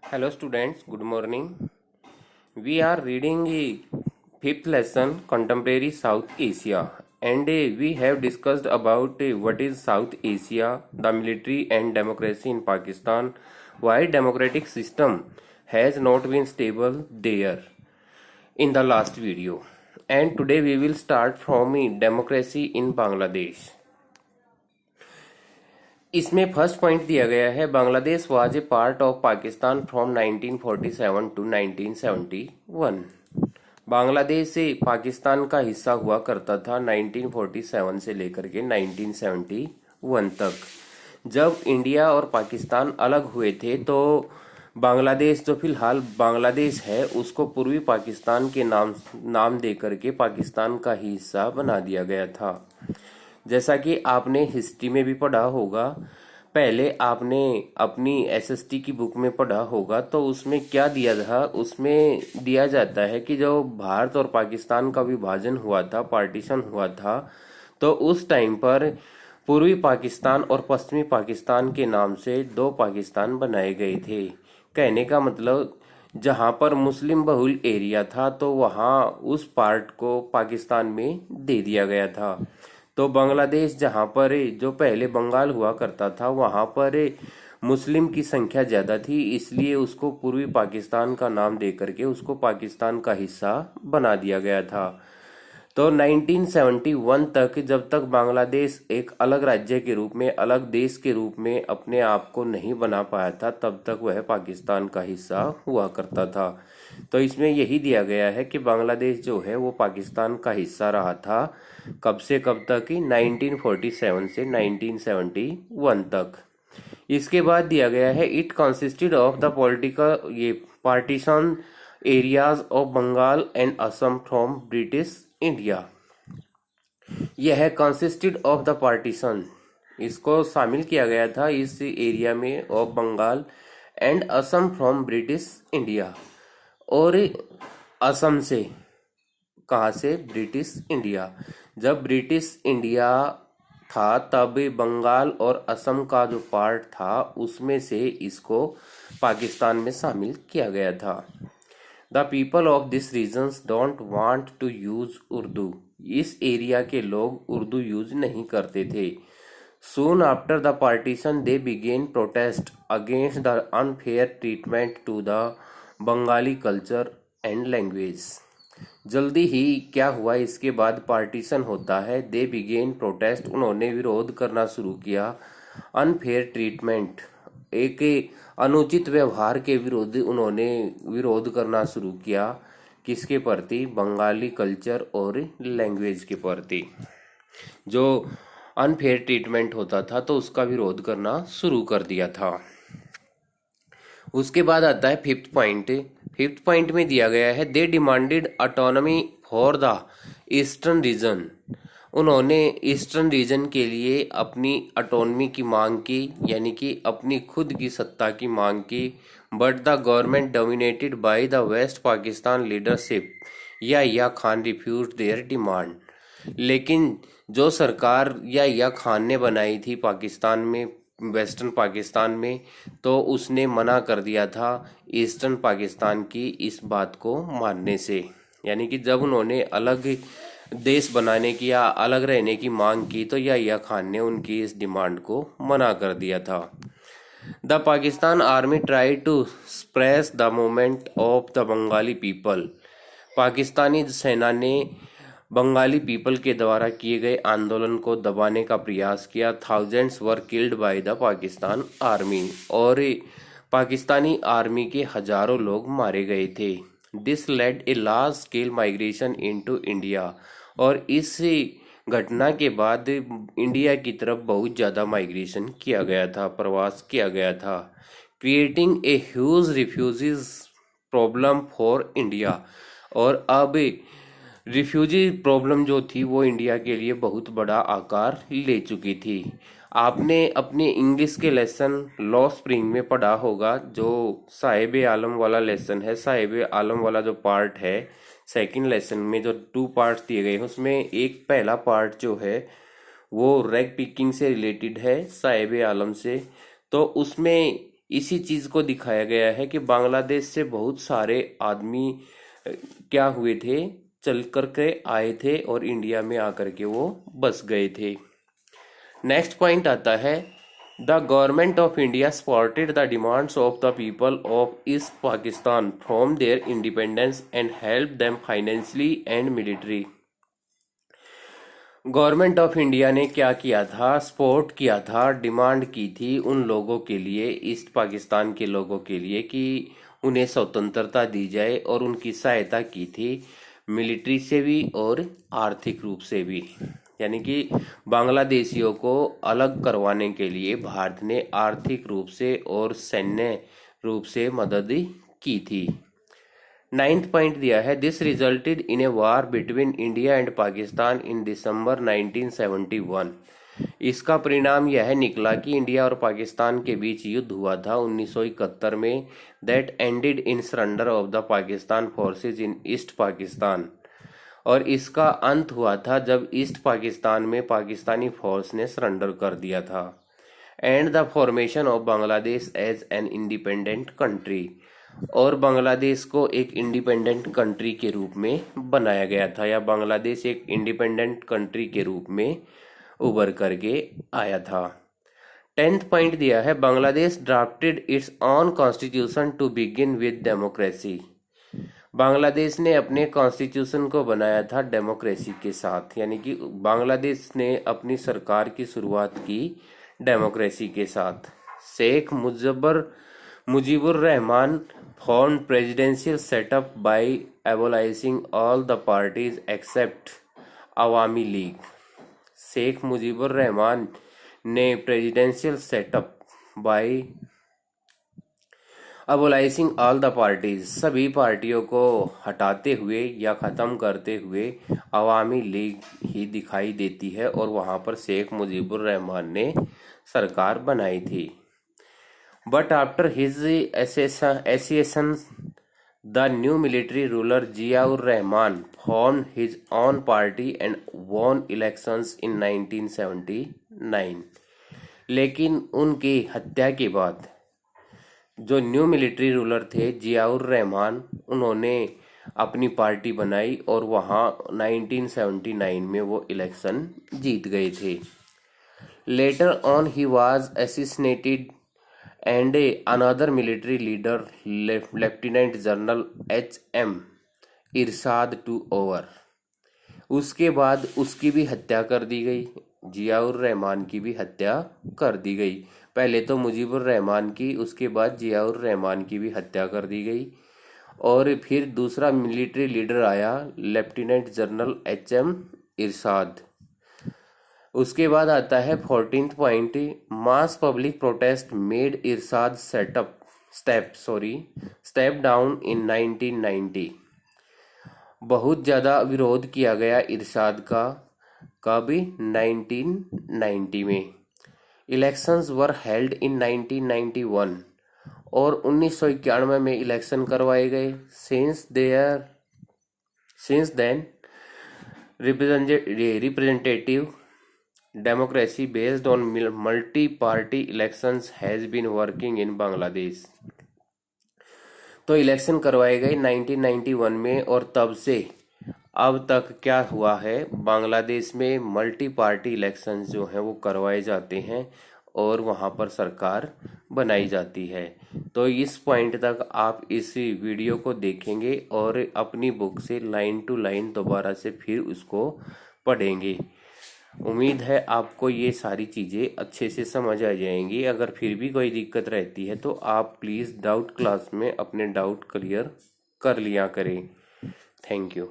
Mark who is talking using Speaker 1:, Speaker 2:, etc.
Speaker 1: Hello students, good morning. We are reading a fifth lesson Contemporary South Asia and we have discussed about what is South Asia, the military and democracy in Pakistan, why democratic system has not been stable there in the last video. And today we will start from democracy in Bangladesh. इसमें first point दिया गया है Bangladesh was a part of Pakistan from 1947 to 1971। Bangladesh से पाकिस्तान का हिस्सा हुआ करता था 1947 से लेकर के 1971 तक। जब इंडिया और पाकिस्तान अलग हुए थे तो बांग्लादेश जो फिलहाल बांग्लादेश है उसको पूर्वी पाकिस्तान के नाम दे करके पाकिस्तान का ही हिस्सा बना दिया गया था। जैसा कि आपने हिस्ट्री में भी पढ़ा होगा, पहले आपने अपनी एसएसटी की बुक में पढ़ा होगा तो उसमें क्या दिया था, उसमें दिया जाता है कि जो भारत और पाकिस्तान का विभाजन हुआ था, पार्टीशन हुआ था, तो उस टाइम पर पूर्वी पाकिस्तान और पश्चिमी पाकिस्तान के नाम से दो पाकिस्तान बनाए गए थे। कहने का मतलब जहां पर मुस्लिम बहुल एरिया था तो वहां उस पार्ट को पाकिस्तान में दे दिया गया था। तो बांग्लादेश जहां पर जो पहले बंगाल हुआ करता था वहां पर मुस्लिम की संख्या ज्यादा थी, इसलिए उसको पूर्वी पाकिस्तान का नाम दे करके उसको पाकिस्तान का हिस्सा बना दिया गया था। तो 1971 तक जब तक बांग्लादेश एक अलग राज्य के रूप में, अलग देश के रूप में अपने आप को नहीं बना पाया था, तब तक वह पाकिस्तान का हिस्सा हुआ करता था। तो इसमें यही दिया गया है कि बांग्लादेश जो है वो पाकिस्तान का हिस्सा रहा था कब से कब तक कि 1947 से 1971 तक। इसके बाद दिया गया है it consisted of the political partition areas of Bengal and Assam from British India. यह कंसिस्टेड ऑफ द पार्टीशन, इसको शामिल किया गया था इस एरिया में of Bengal and Assam from British India. और असम से, कहाँ से? British India. जब ब्रिटिश इंडिया था तब बंगाल और असम का जो पार्ट था उसमें से इसको पाकिस्तान में शामिल किया गया था। The people of this regions don't want to use Urdu, इस एरिया के लोग उर्दू यूज नहीं करते थे। Soon after the partition they began protest against the unfair treatment to the Bengali culture and language। जल्दी ही क्या हुआ, इसके बाद पार्टीशन होता है, दे बिगेन प्रोटेस्ट, उन्होंने विरोध करना शुरू किया, अनफेयर ट्रीटमेंट, एक अनुचित व्यवहार के विरोध उन्होंने विरोध करना शुरू किया। किसके प्रति? बंगाली कल्चर और लैंग्वेज के प्रति जो अनफेयर ट्रीटमेंट होता था तो उसका विरोध करना शुरू कर दिया था। उसके बाद आता है फिफ्थ पॉइंट। फिफ्थ पॉइंट में दिया गया है they demanded autonomy for the eastern region, उन्होंने ईस्टर्न रीजन के लिए अपनी ऑटोनॉमी की मांग की, यानी कि अपनी खुद की सत्ता की मांग की। But the government dominated by the west Pakistan leadership Yahya Khan refuse their demand, लेकिन जो सरकार या खान ने बनाई थी पाकिस्तान में, वेस्टर्न पाकिस्तान में, तो उसने मना कर दिया था ईस्टर्न पाकिस्तान की इस बात को मानने से। यानी कि जब उन्होंने अलग देश बनाने की या अलग रहने की मांग की तो या खान ने उनकी इस डिमांड को मना कर दिया था। The Pakistan army try to suppress the movement of the Bengali people, Pakistani सेना ने बंगाली पीपल के द्वारा किए गए आंदोलन को दबाने का प्रयास किया। Thousands were killed by the Pakistan army, और पाकिस्तानी आर्मी के हजारों लोग मारे गए थे। This led a large scale migration into India, और इस घटना के बाद इंडिया की तरफ बहुत ज़्यादा माइग्रेशन किया गया था, प्रवास किया गया था। Creating a huge refugees problem for India, और अब रिफ्यूजी प्रॉब्लम जो थी वो इंडिया के लिए बहुत बड़ा आकार ले चुकी थी। आपने अपने इंग्लिश के लेसन लॉ स्प्रिंग में पढ़ा होगा, जो साहिब आलम वाला लेसन है, साहिब आलम वाला जो पार्ट है सेकंड लेसन में, जो 2 पार्ट्स दिए गए हैं उसमें एक पहला पार्ट जो है वो रैग पिकिंग से रिलेटेड है, साहिब आलम से। तो उसमें इसी चीज को दिखाया गया है कि बांग्लादेश से बहुत सारे आदमी क्या हुए थे, चल कर के आए थे और इंडिया में आकर के वो बस गए थे। नेक्स्ट पॉइंट आता है, the government of India supported the demands of the people of east Pakistan from their independence and help them financially and military. Government of India ने क्या किया था, सपोर्ट किया था, डिमांड की थी उन लोगों के लिए, ईस्ट पाकिस्तान के लोगों के लिए कि उन्हें स्वतंत्रता दी जाए और उनकी सहायता की थी मिलिट्री से भी और आर्थिक रूप से भी। यानी कि बांग्लादेशियों को अलग करवाने के लिए भारत ने आर्थिक रूप से और सैन्य रूप से मदद की थी। 9th पॉइंट दिया है, this resulted in a war between India and Pakistan in December 1971। इसका परिणाम यह निकला कि इंडिया और पाकिस्तान के बीच युद्ध हुआ था 1971 में, that ended in surrender of the Pakistan forces in east Pakistan. और इसका अंत हुआ था जब ईस्ट पाकिस्तान में पाकिस्तानी फोर्स ने सरेंडर कर दिया था। And the formation of Bangladesh as an independent country, और बांग्लादेश को एक इंडिपेंडेंट कंट्री के रूप में बनाया गया था, या बांग्लादेश एक इंडिपेंडेंट कंट्री के रूप में उभर करके आया था। 10th पॉइंट दिया है, Bangladesh drafted its own constitution to begin with democracy. Bangladesh ने अपने कॉन्स्टिट्यूशन को बनाया था डेमोक्रेसी के साथ, यानी कि बांग्लादेश ने अपनी सरकार की शुरुआत की डेमोक्रेसी के साथ। Sheikh Mujibur Rahman formed presidential setup by abolishing all the parties except Awami League. Sheikh Mujibur Rahman ने presidential setup by abolishing all the parties, सभी पार्टियों को हटाते हुए या खत्म करते हुए अवामी लीग ही दिखाई देती है, और वहां पर शेख मुजीबुर रहमान ने सरकार बनाई थी। But after his accession, the new military ruler Ziaur Rahman formed his own party and won elections in 1979. लेकिन उनकी हत्या के बाद जो न्यू मिलिट्री रूलर थे जियाउर रहमान, उन्होंने अपनी पार्टी बनाई और वहाँ 1979 में वो इलेक्शन जीत गए थे। Later on he was assassinated and another military leader, Lieutenant General H.M. Ershad took over. उसके बाद उसकी भी हत्या कर दी गई, जियाउर रहमान की भी हत्या कर दी गई। पहले तो मुजीबुर रहमान की, उसके बाद जियाउर रहमान की भी हत्या कर दी गई, और फिर दूसरा मिलिट्री लीडर आया लेफ्टिनेंट जनरल H.M. इरशाद। उसके बाद आता है 14th point, mass public protest made Irshad step down in 1990। बहुत ज्यादा विरोध किया गया इरशाद का, कब? 1990 में। इलेक्शंस वर हेल्ड इन 1991 और 1991 में इलेक्शन करवाए गए। Since then representative democracy based on multi-party elections has been working in Bangladesh. तो इलेक्शन करवाए गए 1991 में, और तब से अब तक क्या हुआ है, बांग्लादेश में मल्टी पार्टी इलेक्शन जो हैं वो करवाए जाते हैं और वहां पर सरकार बनाई जाती है। तो इस पॉइंट तक आप इस वीडियो को देखेंगे और अपनी बुक से लाइन टू लाइन दोबारा से फिर उसको पढ़ेंगे। उम्मीद है आपको ये सारी चीज़ें अच्छे से समझ आ जाएंगी। अगर फिर भी कोई दिक्कत रहती है तो आप प्लीज़ डाउट क्लास में अपने डाउट क्लियर कर लिया करें। Thank you.